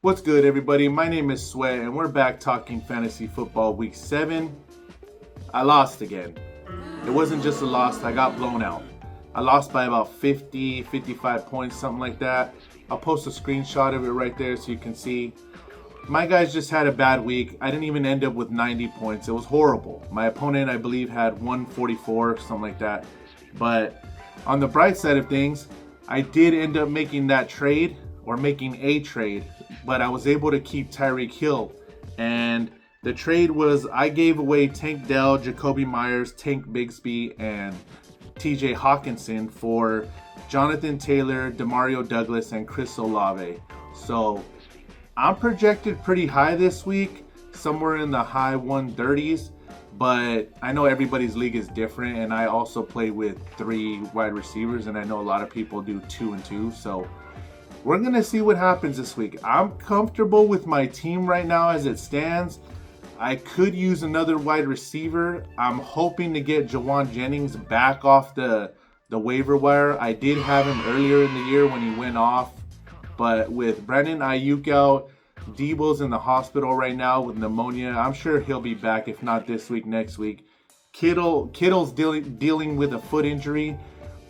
What's good, everybody? My name is Sweat, and we're back talking fantasy football week 7. I lost again. It wasn't just a loss, I got blown out. I lost by about 50, 55 points, something like that. I'll post a screenshot of it right there so you can see. My guys just had a bad week. I didn't even end up with 90 points. It was horrible. My opponent, I believe, had 144, something like that. But on the bright side of things, I did end up making that trade, or making a trade, but I was able to keep Tyreek Hill. And the trade was I gave away Tank Dell, Jacoby Myers, Tank Bigsby, and TJ Hawkinson for Jonathan Taylor, Demario Douglas, and Chris Olave. So I'm projected pretty high this week, somewhere in the high 130s. But I know everybody's league is different, and I also play with 3 wide receivers, and I know a lot of people do 2 and 2. So we're going to see what happens this week. I'm comfortable with my team right now as it stands. I could use another wide receiver. I'm hoping to get Jauan Jennings back off the waiver wire. I did have him earlier in the year when he went off, but with Brandon Ayuk out, Debo's in the hospital right now with pneumonia. I'm sure he'll be back, if not this week, next week. Kittle's dealing with a foot injury.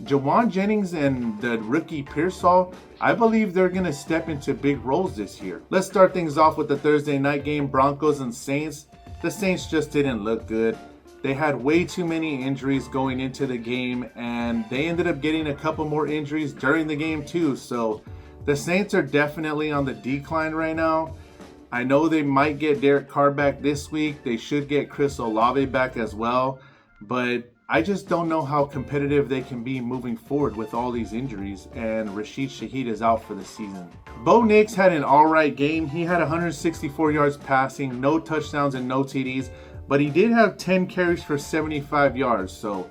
Jauan Jennings and the rookie Pearsall, I believe they're going to step into big roles this year. Let's start things off with the Thursday night game, Broncos and Saints. The Saints just didn't look good. They had way too many injuries going into the game, and they ended up getting a couple more injuries during the game too. So the Saints are definitely on the decline right now. I know they might get Derek Carr back this week. They should get Chris Olave back as well. But I just don't know how competitive they can be moving forward with all these injuries. And Rashid Shaheed is out for the season. Bo Nix had an alright game. He had 164 yards passing, no touchdowns and no TDs. But he did have 10 carries for 75 yards. So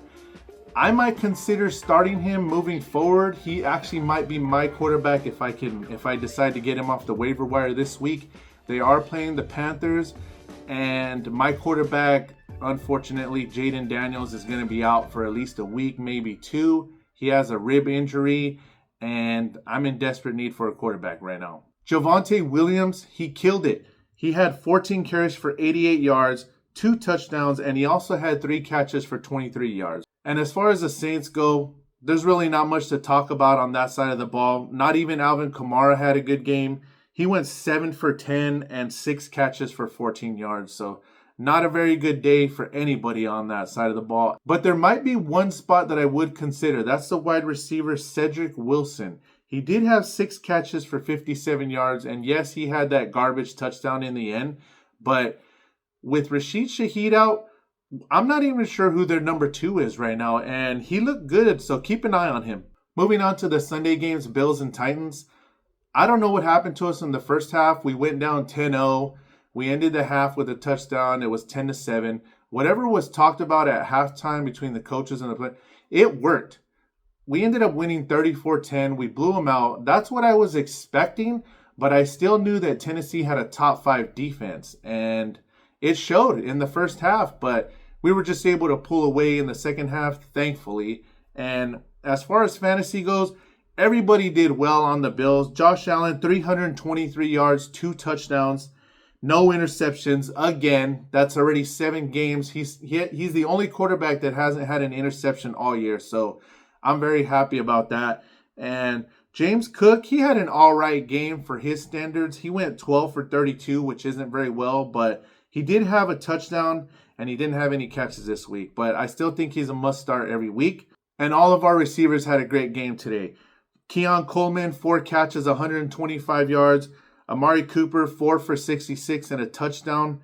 I might consider starting him moving forward. He actually might be my quarterback if I decide to get him off the waiver wire this week. They are playing the Panthers, and my quarterback, unfortunately, Jaden Daniels, is going to be out for at least a week, maybe 2. He has a rib injury, and I'm in desperate need for a quarterback right now. Javonte Williams, he killed it. He had 14 carries for 88 yards, 2 touchdowns, and he also had 3 catches for 23 yards. And as far as the Saints go, there's really not much to talk about on that side of the ball. Not even Alvin Kamara had a good game. He went 7 for 10 and 6 catches for 14 yards. So not a very good day for anybody on that side of the ball. But there might be one spot that I would consider. That's the wide receiver Cedric Wilson. He did have 6 catches for 57 yards. And yes, he had that garbage touchdown in the end. But with Rashid Shaheed out, I'm not even sure who their number 2 is right now. And he looked good, so keep an eye on him. Moving on to the Sunday games, Bills and Titans. I don't know what happened to us in the first half. We went down 10-0. We ended the half with a touchdown. It was 10-7. Whatever was talked about at halftime between the coaches and the play, it worked. We ended up winning 34-10. We blew them out. That's what I was expecting, but I still knew that Tennessee had a top 5 defense, and it showed in the first half, but we were just able to pull away in the second half, thankfully. And as far as fantasy goes, everybody did well on the Bills. Josh Allen, 323 yards, 2 touchdowns, no interceptions. Again, that's already 7 games. He's the only quarterback that hasn't had an interception all year. So I'm very happy about that. And James Cook, he had an all right game for his standards. He went 12 for 32, which isn't very well, but he did have a touchdown and he didn't have any catches this week. But I still think he's a must start every week. And all of our receivers had a great game today. Keon Coleman, 4 catches, 125 yards. Amari Cooper, 4 for 66 and a touchdown.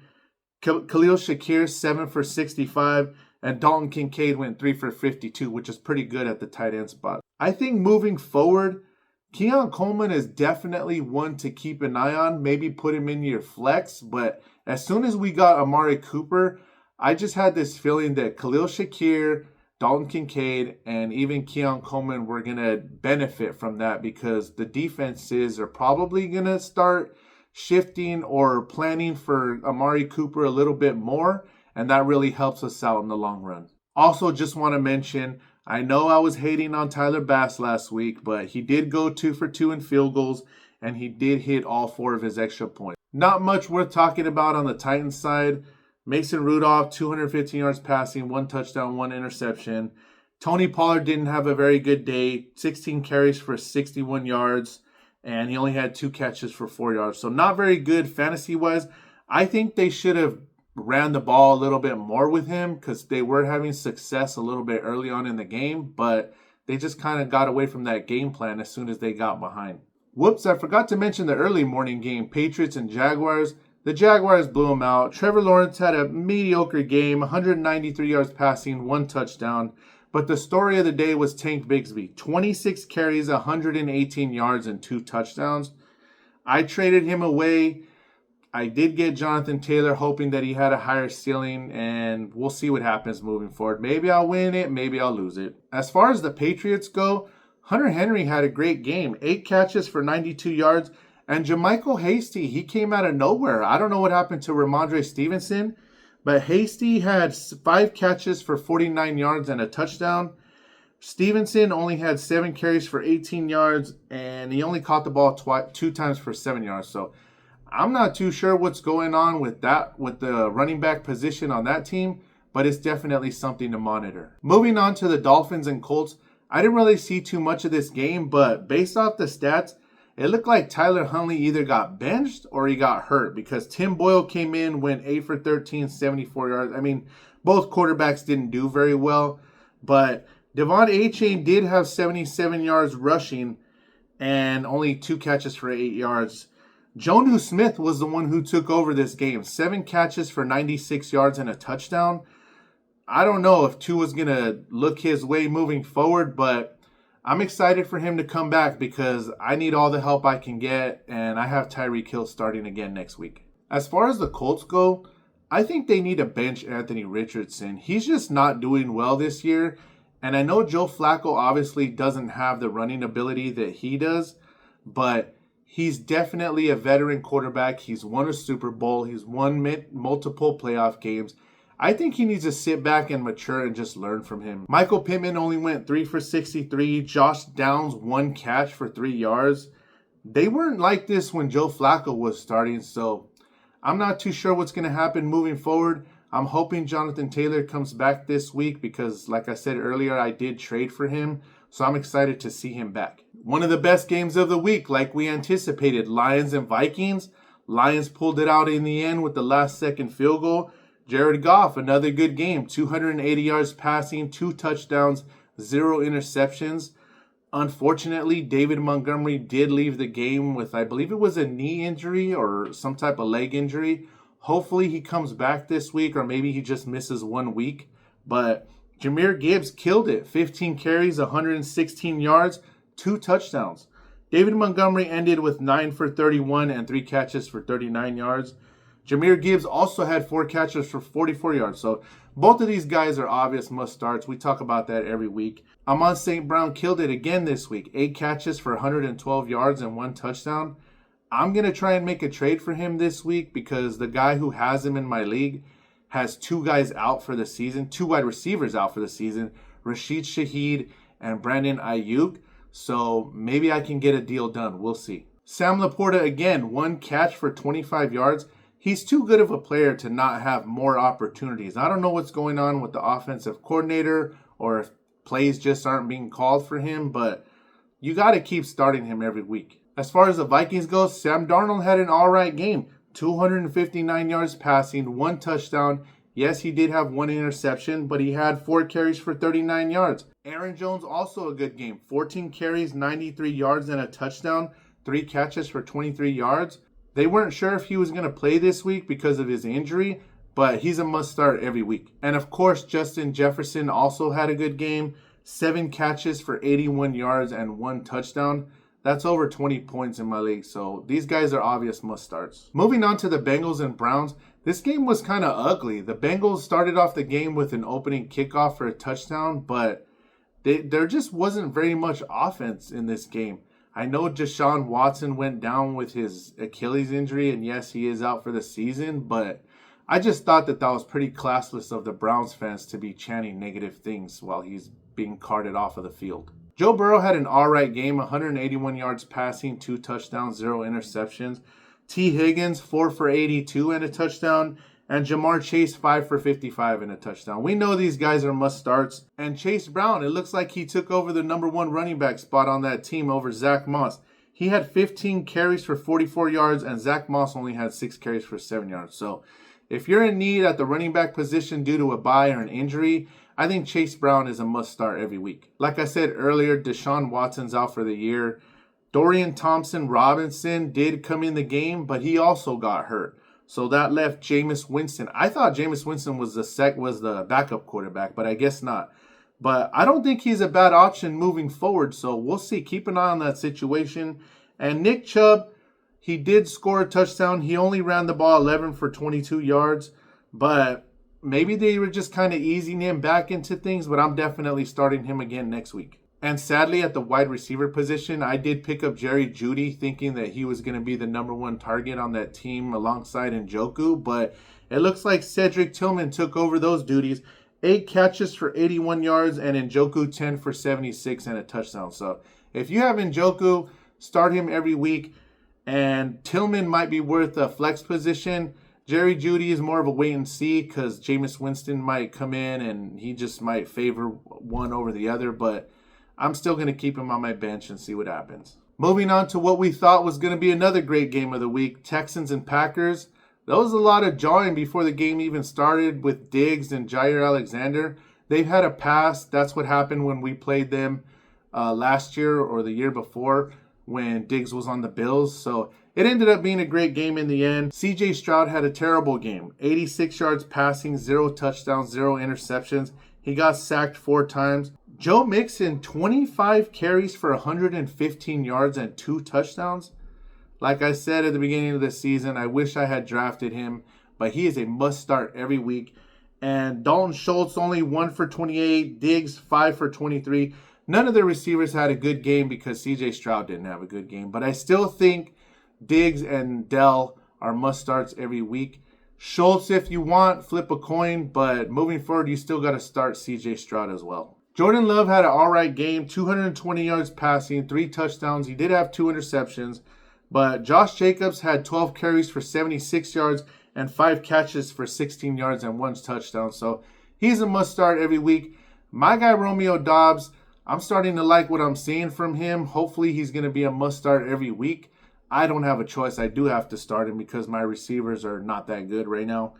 Khalil Shakir, 7 for 65. And Dalton Kincaid went 3 for 52, which is pretty good at the tight end spot. I think moving forward, Keon Coleman is definitely one to keep an eye on. Maybe put him in your flex. But as soon as we got Amari Cooper, I just had this feeling that Khalil Shakir, Dalton Kincaid, and even Keon Coleman were going to benefit from that because the defenses are probably going to start shifting or planning for Amari Cooper a little bit more, and that really helps us out in the long run. Also, just want to mention, I know I was hating on Tyler Bass last week, but he did go 2 for 2 in field goals. and he did hit all 4 of his extra points. Not much worth talking about on the Titans side. Mason Rudolph, 215 yards passing, 1 touchdown, 1 interception. Tony Pollard didn't have a very good day. 16 carries for 61 yards, and he only had 2 catches for 4 yards. So not very good fantasy-wise. I think they should have ran the ball a little bit more with him because they were having success a little bit early on in the game, but they just kind of got away from that game plan as soon as they got behind. Whoops, I forgot to mention the early morning game, Patriots and Jaguars. The Jaguars blew them out. Trevor Lawrence had a mediocre game, 193 yards passing, 1 touchdown. But the story of the day was Tank Bigsby. 26 carries, 118 yards, and 2 touchdowns. I traded him away. I did get Jonathan Taylor, hoping that he had a higher ceiling, and we'll see what happens moving forward. Maybe I'll win it, maybe I'll lose it. As far as the Patriots go, Hunter Henry had a great game. 8 catches for 92 yards. And JaMycal Hasty, he came out of nowhere. I don't know what happened to Ramondre Stevenson, but Hasty had 5 catches for 49 yards and a touchdown. Stevenson only had 7 carries for 18 yards, and he only caught the ball 2 times for 7 yards. So I'm not too sure what's going on with the running back position on that team, but it's definitely something to monitor. Moving on to the Dolphins and Colts, I didn't really see too much of this game, but based off the stats, it looked like Tyler Huntley either got benched or he got hurt because Tim Boyle came in, went 8 for 13, 74 yards. I mean, both quarterbacks didn't do very well, but Devon Achane did have 77 yards rushing and only 2 catches for 8 yards. Jonnu Smith was the one who took over this game. 7 catches for 96 yards and a touchdown. I don't know if Tua's going to look his way moving forward, but I'm excited for him to come back because I need all the help I can get, and I have Tyreek Hill starting again next week. As far as the Colts go, I think they need to bench Anthony Richardson. He's just not doing well this year, and I know Joe Flacco obviously doesn't have the running ability that he does, but he's definitely a veteran quarterback. He's won a Super Bowl. He's won multiple playoff games. I think he needs to sit back and mature and just learn from him. Michael Pittman only went 3 for 63. Josh Downs, 1 catch for 3 yards. They weren't like this when Joe Flacco was starting, so I'm not too sure what's going to happen moving forward. I'm hoping Jonathan Taylor comes back this week because, like I said earlier, I did trade for him, so I'm excited to see him back. One of the best games of the week, like we anticipated, Lions and Vikings. Lions pulled it out in the end with the last-second field goal. Jared Goff, another good game. 280 yards passing, 2 touchdowns, 0 interceptions. Unfortunately, David Montgomery did leave the game with, I believe it was a knee injury or some type of leg injury. Hopefully he comes back this week, or maybe he just misses 1 week. But Jahmyr Gibbs killed it. 15 carries, 116 yards, 2 touchdowns. David Montgomery ended with 9 for 31 and 3 catches for 39 yards. Jahmyr Gibbs also had 4 catches for 44 yards. So both of these guys are obvious must-starts. We talk about that every week. Amon St. Brown killed it again this week. 8 catches for 112 yards and 1 touchdown. I'm going to try and make a trade for him this week because the guy who has him in my league has 2 guys out for the season, 2 wide receivers out for the season, Rashid Shaheed and Brandon Ayuk. So maybe I can get a deal done. We'll see. Sam Laporta again, 1 catch for 25 yards. He's too good of a player to not have more opportunities. I don't know what's going on with the offensive coordinator or if plays just aren't being called for him, but you got to keep starting him every week. As far as the Vikings go, Sam Darnold had an all right game. 259 yards passing, 1 touchdown. Yes, he did have 1 interception, but he had 4 carries for 39 yards. Aaron Jones also a good game. 14 carries, 93 yards and a touchdown. 3 catches for 23 yards. They weren't sure if he was going to play this week because of his injury, but he's a must-start every week. And of course, Justin Jefferson also had a good game. 7 catches for 81 yards and 1 touchdown. That's over 20 points in my league, so these guys are obvious must-starts. Moving on to the Bengals and Browns, this game was kind of ugly. The Bengals started off the game with an opening kickoff for a touchdown, but there just wasn't very much offense in this game. I know Deshaun Watson went down with his Achilles injury, and yes, he is out for the season, but I just thought that was pretty classless of the Browns fans to be chanting negative things while he's being carted off of the field. Joe Burrow had an all-right game, 181 yards passing, 2 touchdowns, 0 interceptions. T. Higgins, 4 for 82 and a touchdown. And Jamar Chase, 5 for 55 and a touchdown. We know these guys are must-starts. And Chase Brown, it looks like he took over the number 1 running back spot on that team over Zach Moss. He had 15 carries for 44 yards, and Zach Moss only had 6 carries for 7 yards. So if you're in need at the running back position due to a bye or an injury, I think Chase Brown is a must-start every week. Like I said earlier, Deshaun Watson's out for the year. Dorian Thompson-Robinson did come in the game, but he also got hurt. So that left Jameis Winston. I thought Jameis Winston was the backup quarterback, but I guess not. But I don't think he's a bad option moving forward, so we'll see. Keep an eye on that situation. And Nick Chubb, he did score a touchdown. He only ran the ball 11 for 22 yards, but maybe they were just kind of easing him back into things, but I'm definitely starting him again next week. And sadly, at the wide receiver position, I did pick up Jerry Jeudy thinking that he was going to be the number 1 target on that team alongside Njoku, but it looks like Cedric Tillman took over those duties. 8 catches for 81 yards and Njoku 10 for 76 and a touchdown. So if you have Njoku, start him every week. And Tillman might be worth a flex position. Jerry Jeudy is more of a wait and see because Jameis Winston might come in and he just might favor one over the other. But I'm still going to keep him on my bench and see what happens. Moving on to what we thought was going to be another great game of the week, Texans and Packers. There was a lot of jawing before the game even started with Diggs and Jair Alexander. They've had a past. That's what happened when we played them last year or the year before when Diggs was on the Bills. So it ended up being a great game in the end. CJ Stroud had a terrible game. 86 yards passing, 0 touchdowns, 0 interceptions. He got sacked 4 times. Joe Mixon, 25 carries for 115 yards and 2 touchdowns. Like I said at the beginning of the season, I wish I had drafted him, but he is a must-start every week. And Dalton Schultz, only 1 for 28. Diggs, 5 for 23. None of the receivers had a good game because CJ Stroud didn't have a good game. But I still think Diggs and Dell are must-starts every week. Schultz, if you want, flip a coin. But moving forward, you still got to start CJ Stroud as well. Jordan Love had an all-right game, 220 yards passing, 3 touchdowns. He did have 2 interceptions, but Josh Jacobs had 12 carries for 76 yards and 5 catches for 16 yards and 1 touchdown. So he's a must-start every week. My guy Romeo Doubs, I'm starting to like what I'm seeing from him. Hopefully he's going to be a must-start every week. I don't have a choice. I do have to start him because my receivers are not that good right now.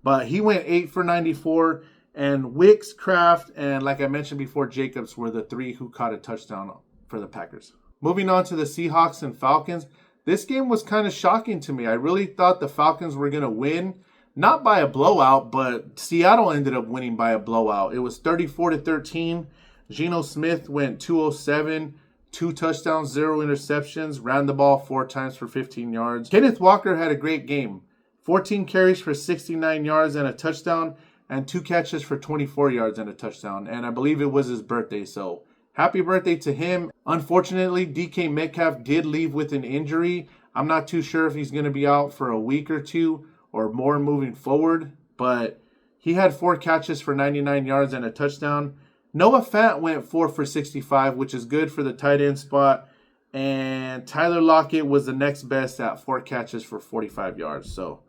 But he went 8 for 94. And Wicks, Kraft, and like I mentioned before, Jacobs were the 3 who caught a touchdown for the Packers. Moving on to the Seahawks and Falcons. This game was kind of shocking to me. I really thought the Falcons were going to win. Not by a blowout, but Seattle ended up winning by a blowout. It was 34-13. Geno Smith went 207, 2 touchdowns, 0 interceptions, ran the ball 4 times for 15 yards. Kenneth Walker had a great game. 14 carries for 69 yards and a touchdown, and 2 catches for 24 yards and a touchdown. And I believe it was his birthday, so happy birthday to him. Unfortunately, DK Metcalf did leave with an injury. I'm not too sure if he's going to be out for a week or 2 or more moving forward, but he had 4 catches for 99 yards and a touchdown. Noah Fant went 4 for 65, which is good for the tight end spot. And Tyler Lockett was the next best at 4 catches for 45 yards. So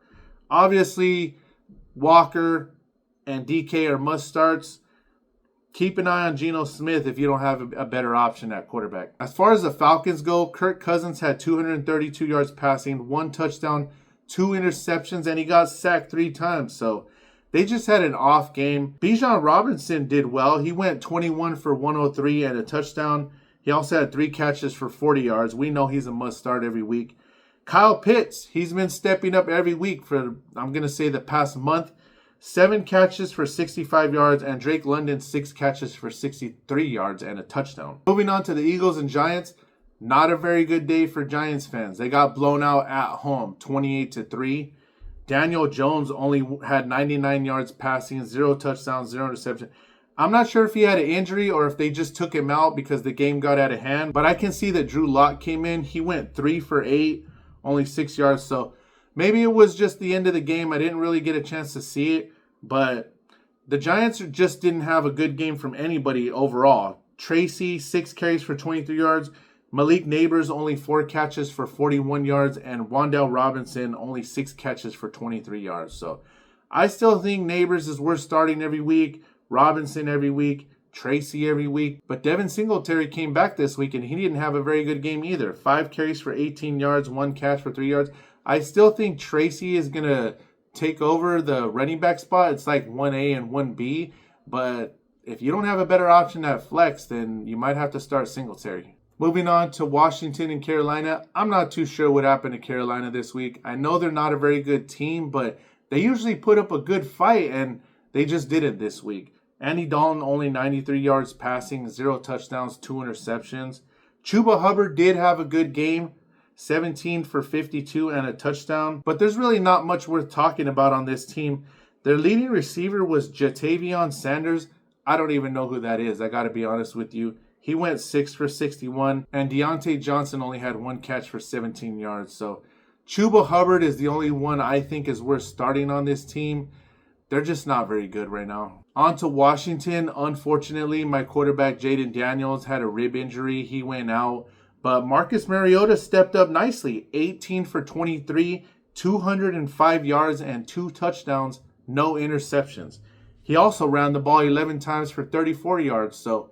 obviously, Walker and DK are must-starts. Keep an eye on Geno Smith if you don't have a better option at quarterback. As far as the Falcons go, Kirk Cousins had 232 yards passing, 1 touchdown, 2 interceptions, and he got sacked 3 times. So they just had an off game. Bijan Robinson did well. He went 21 for 103 and a touchdown. He also had 3 catches for 40 yards. We know he's a must-start every week. Kyle Pitts, he's been stepping up every week for, I'm going to say, the past month. 7 catches for 65 yards, and Drake London 6 catches for 63 yards and a touchdown. Moving on to the Eagles and Giants, not a very good day for Giants fans. They got blown out at home, 28-3. Daniel Jones only had 99 yards passing, 0 touchdowns, 0 interception. I'm not sure if he had an injury or if they just took him out because the game got out of hand, but I can see that Drew Lock came in. He went 3 for 8, only 6 yards, so maybe it was just the end of the game. I didn't really get a chance to see it, but the Giants just didn't have a good game from anybody overall. Tracy, 6 carries for 23 yards. Malik Neighbors, only 4 catches for 41 yards. And Wan'Dale Robinson, only 6 catches for 23 yards. So I still think Neighbors is worth starting every week. Robinson every week. Tracy every week. But Devin Singletary came back this week and he didn't have a very good game either. 5 carries for 18 yards, 1 catch for 3 yards. I still think Tracy is going to take over the running back spot. It's like 1A and 1B. But if you don't have a better option at flex, then you might have to start Singletary. Moving on to Washington and Carolina. I'm not too sure what happened to Carolina this week. I know they're not a very good team, but they usually put up a good fight, and they just didn't this week. Andy Dalton, only 93 yards passing, 0 touchdowns, 2 interceptions. Chuba Hubbard did have a good game, 17 for 52 and a touchdown. But there's really not much worth talking about on this team. Their leading receiver was Jatavion Sanders. I don't even know who that is. I got to be honest with you. He went 6 for 61. And Deontay Johnson only had 1 catch for 17 yards. So Chuba Hubbard is the only one I think is worth starting on this team. They're just not very good right now. On to Washington. Unfortunately, my quarterback Jaden Daniels had a rib injury. He went out. But Marcus Mariota stepped up nicely. 18 for 23, 205 yards and 2 touchdowns, no interceptions. He also ran the ball 11 times for 34 yards. So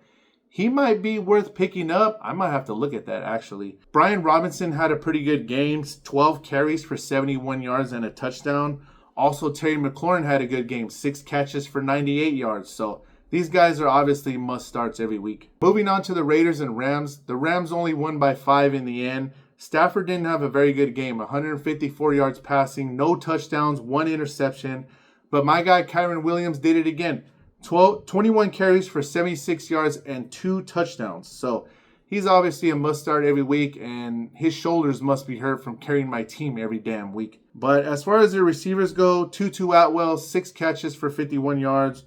he might be worth picking up. I might have to look at that actually. Brian Robinson had a pretty good game. 12 carries for 71 yards and a touchdown. Also, Terry McLaurin had a good game, 6 catches for 98 yards. So these guys are obviously must-starts every week. Moving on to the Raiders and Rams. The Rams only won by 5 in the end. Stafford didn't have a very good game, 154 yards passing, no touchdowns, 1 interception. But my guy Kyren Williams did it again. 21 carries for 76 yards and 2 touchdowns. So he's obviously a must-start every week, and his shoulders must be hurt from carrying my team every damn week. But as far as the receivers go, Tutu Atwell, 6 catches for 51 yards.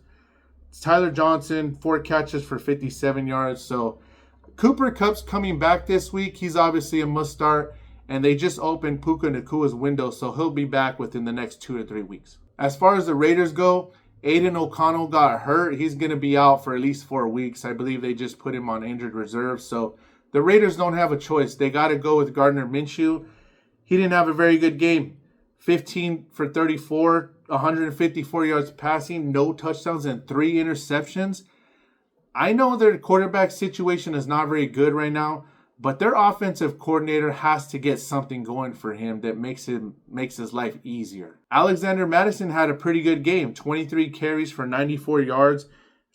Tyler Johnson, 4 catches for 57 yards. So Cooper Kupp's coming back this week. He's obviously a must-start, and they just opened Puka Nakua's window, so he'll be back within the next 2 to 3 weeks. As far as the Raiders go, Aiden O'Connell got hurt. He's going to be out for at least 4 weeks. I believe they just put him on injured reserve. So the Raiders don't have a choice. They got to go with Gardner Minshew. He didn't have a very good game. 15 for 34, 154 yards passing, no touchdowns, and 3 interceptions. I know their quarterback situation is not very good right now, but their offensive coordinator has to get something going for him that makes his life easier. Alexander Madison had a pretty good game. 23 carries for 94 yards.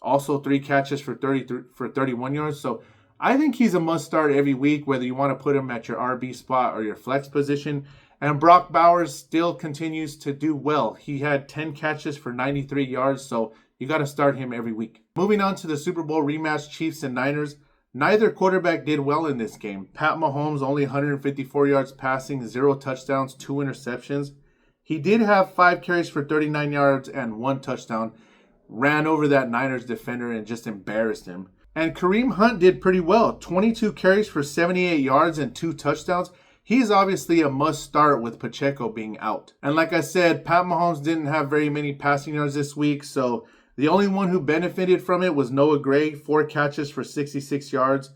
Also 3 catches for 31 yards. So I think he's a must-start every week, whether you want to put him at your RB spot or your flex position. And Brock Bowers still continues to do well. He had 10 catches for 93 yards, so you got to start him every week. Moving on to the Super Bowl rematch, Chiefs and Niners. Neither quarterback did well in this game. Pat Mahomes only 154 yards passing, 0 touchdowns, 2 interceptions. He did have 5 carries for 39 yards and 1 touchdown. Ran over that Niners defender and just embarrassed him. And Kareem Hunt did pretty well. 22 carries for 78 yards and 2 touchdowns. He's obviously a must-start with Pacheco being out. And like I said, Pat Mahomes didn't have very many passing yards this week, so the only one who benefited from it was Noah Gray, 4 catches for 66 yards.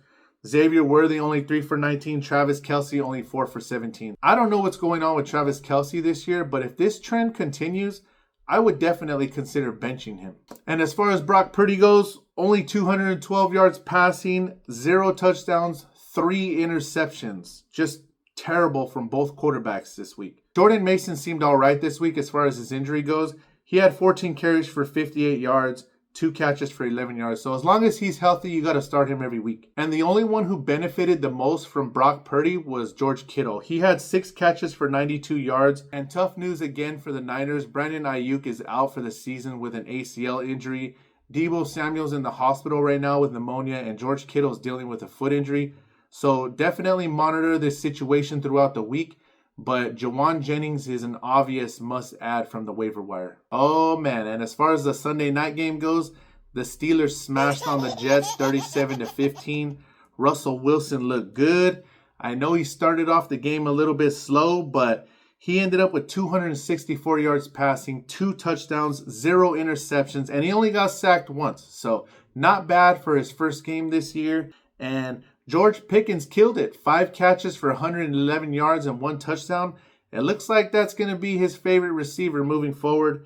Xavier Worthy, only 3 for 19. Travis Kelce, only 4 for 17. I don't know what's going on with Travis Kelce this year, but if this trend continues, I would definitely consider benching him. And as far as Brock Purdy goes, only 212 yards passing, 0 touchdowns, 3 interceptions. Just terrible from both quarterbacks this week. Jordan Mason seemed all right this week as far as his injury goes. He had 14 carries for 58 yards, 2 catches for 11 yards. So as long as he's healthy, you got to start him every week. And the only one who benefited the most from Brock Purdy was George Kittle. He had 6 catches for 92 yards. And tough news again for the Niners. Brandon Ayuk is out for the season with an ACL injury. Deebo Samuel's in the hospital right now with pneumonia, and George Kittle's dealing with a foot injury. So definitely monitor this situation throughout the week. But Jawan Jennings is an obvious must-add from the waiver wire. Oh, man. And as far as the Sunday night game goes, the Steelers smashed on the Jets 37-15. Russell Wilson looked good. I know he started off the game a little bit slow, but he ended up with 264 yards passing, 2 touchdowns, 0 interceptions, and he only got sacked once. So Not bad for his first game this year. And George Pickens killed it. 5 catches for 111 yards and 1 touchdown. It looks like that's going to be his favorite receiver moving forward.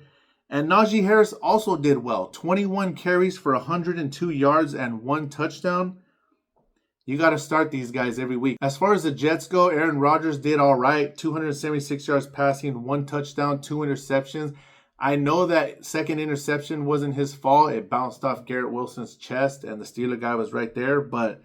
And Najee Harris also did well. 21 carries for 102 yards and 1 touchdown. You got to start these guys every week. As far as the Jets go, Aaron Rodgers did all right. 276 yards passing, 1 touchdown, 2 interceptions. I know that second interception wasn't his fault. It bounced off Garrett Wilson's chest, and the Steeler guy was right there. But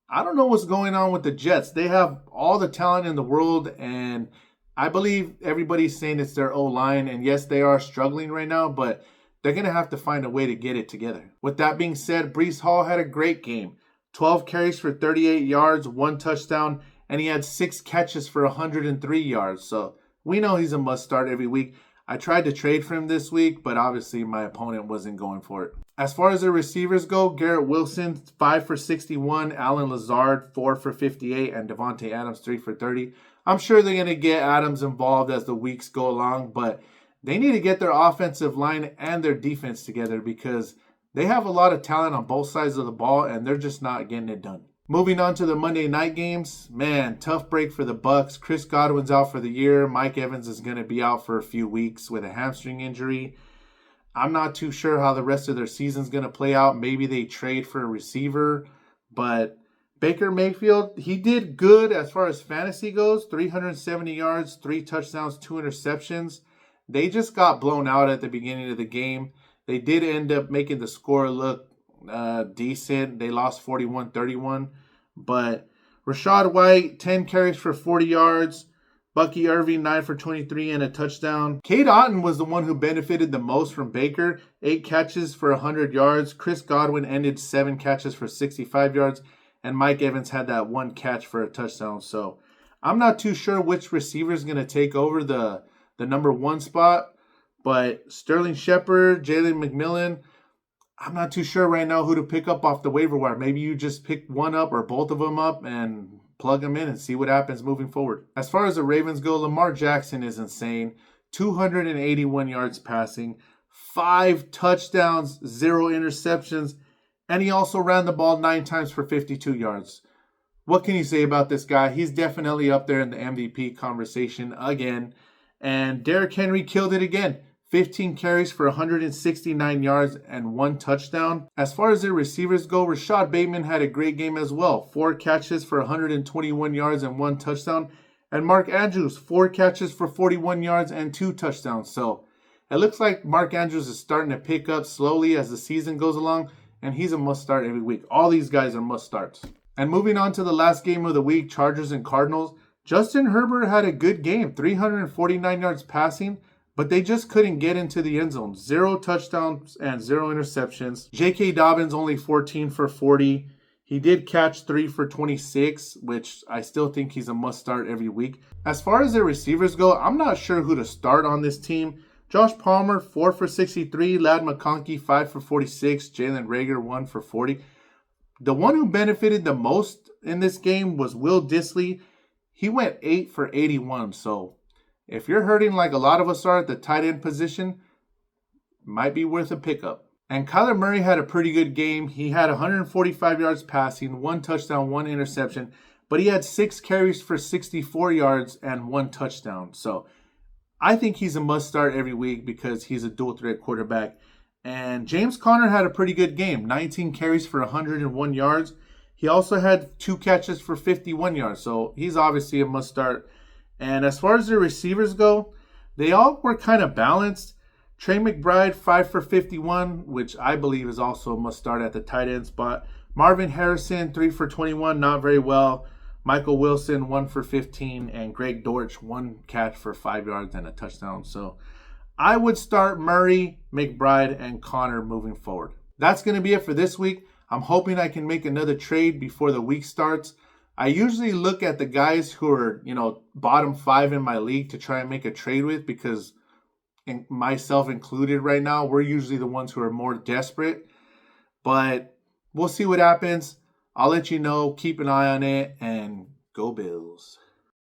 I don't know what's going on with the Jets. They have all the talent in the world, and I believe everybody's saying it's their O-line. And yes, they are struggling right now, but they're going to have to find a way to get it together. With that being said, Breece Hall had a great game. 12 carries for 38 yards, 1 touchdown, and he had 6 catches for 103 yards. So we know he's a must start every week. I tried to trade for him this week, but obviously my opponent wasn't going for it. As far as the receivers go, Garrett Wilson, 5 for 61, Allen Lazard, 4 for 58, and Devontae Adams, 3 for 30. I'm sure they're going to get Adams involved as the weeks go along, but they need to get their offensive line and their defense together because they have a lot of talent on both sides of the ball, and they're just not getting it done. Moving on to the Monday night games, man, tough break for the Bucs. Chris Godwin's out for the year. Mike Evans is going to be out for a few weeks with a hamstring injury. I'm not too sure how the rest of their season's going to play out. Maybe they trade for a receiver, but Baker Mayfield, he did good as far as fantasy goes. 370 yards, 3 touchdowns, 2 interceptions. They just got blown out at the beginning of the game. They did end up making the score look decent. They lost 41-31. But Rachaad White, 10 carries for 40 yards. Bucky Irving, 9 for 23 and a touchdown. Cade Otton was the one who benefited the most from Baker. 8 catches for 100 yards. Chris Godwin ended 7 catches for 65 yards. And Mike Evans had that 1 catch for a touchdown. So I'm not too sure which receiver is going to take over the number 1 spot. But Sterling Shepard, Jalen McMillan, I'm not too sure right now who to pick up off the waiver wire. Maybe you just pick one up or both of them up and plug them in and see what happens moving forward. As far as the Ravens go, Lamar Jackson is insane. 281 yards passing, 5 touchdowns, 0 interceptions, and he also ran the ball 9 times for 52 yards. What can you say about this guy? He's definitely up there in the MVP conversation again. And Derrick Henry killed it again. 15 carries for 169 yards and 1 touchdown. As far as their receivers go, Rashad Bateman had a great game as well. 4 catches for 121 yards and 1 touchdown. And Mark Andrews, 4 catches for 41 yards and 2 touchdowns. So it looks like Mark Andrews is starting to pick up slowly as the season goes along. And he's a must start every week. All these guys are must starts. And moving on to the last game of the week, Chargers and Cardinals. Justin Herbert had a good game. 349 yards passing. But they just couldn't get into the end zone. 0 touchdowns and 0 interceptions. J.K. Dobbins only 14 for 40. He did catch 3 for 26, which I still think he's a must start every week. As far as their receivers go, I'm not sure who to start on this team. Josh Palmer, 4 for 63. Ladd McConkey, 5 for 46. Jalen Reagor, 1 for 40. The one who benefited the most in this game was Will Dissly. He went 8 for 81, so if you're hurting like a lot of us are at the tight end position, might be worth a pickup. And Kyler Murray had a pretty good game. He had 145 yards passing, 1 touchdown, 1 interception, but he had 6 carries for 64 yards and 1 touchdown. So I think he's a must start every week because he's a dual threat quarterback. And James Conner had a pretty good game, 19 carries for 101 yards. He also had 2 catches for 51 yards, so he's obviously a must start. And as far as the receivers go, they all were kind of balanced. Trey McBride, 5 for 51, which I believe is also a must start at the tight end spot. Marvin Harrison, 3 for 21, not very well. Michael Wilson, 1 for 15. And Greg Dortch, 1 catch for 5 yards and a touchdown. So I would start Murray, McBride, and Connor moving forward. That's going to be it for this week. I'm hoping I can make another trade before the week starts. I usually look at the guys who are, bottom 5 in my league to try and make a trade with because, myself included right now, we're usually the ones who are more desperate. But we'll see what happens. I'll let you know. Keep an eye on it and go Bills.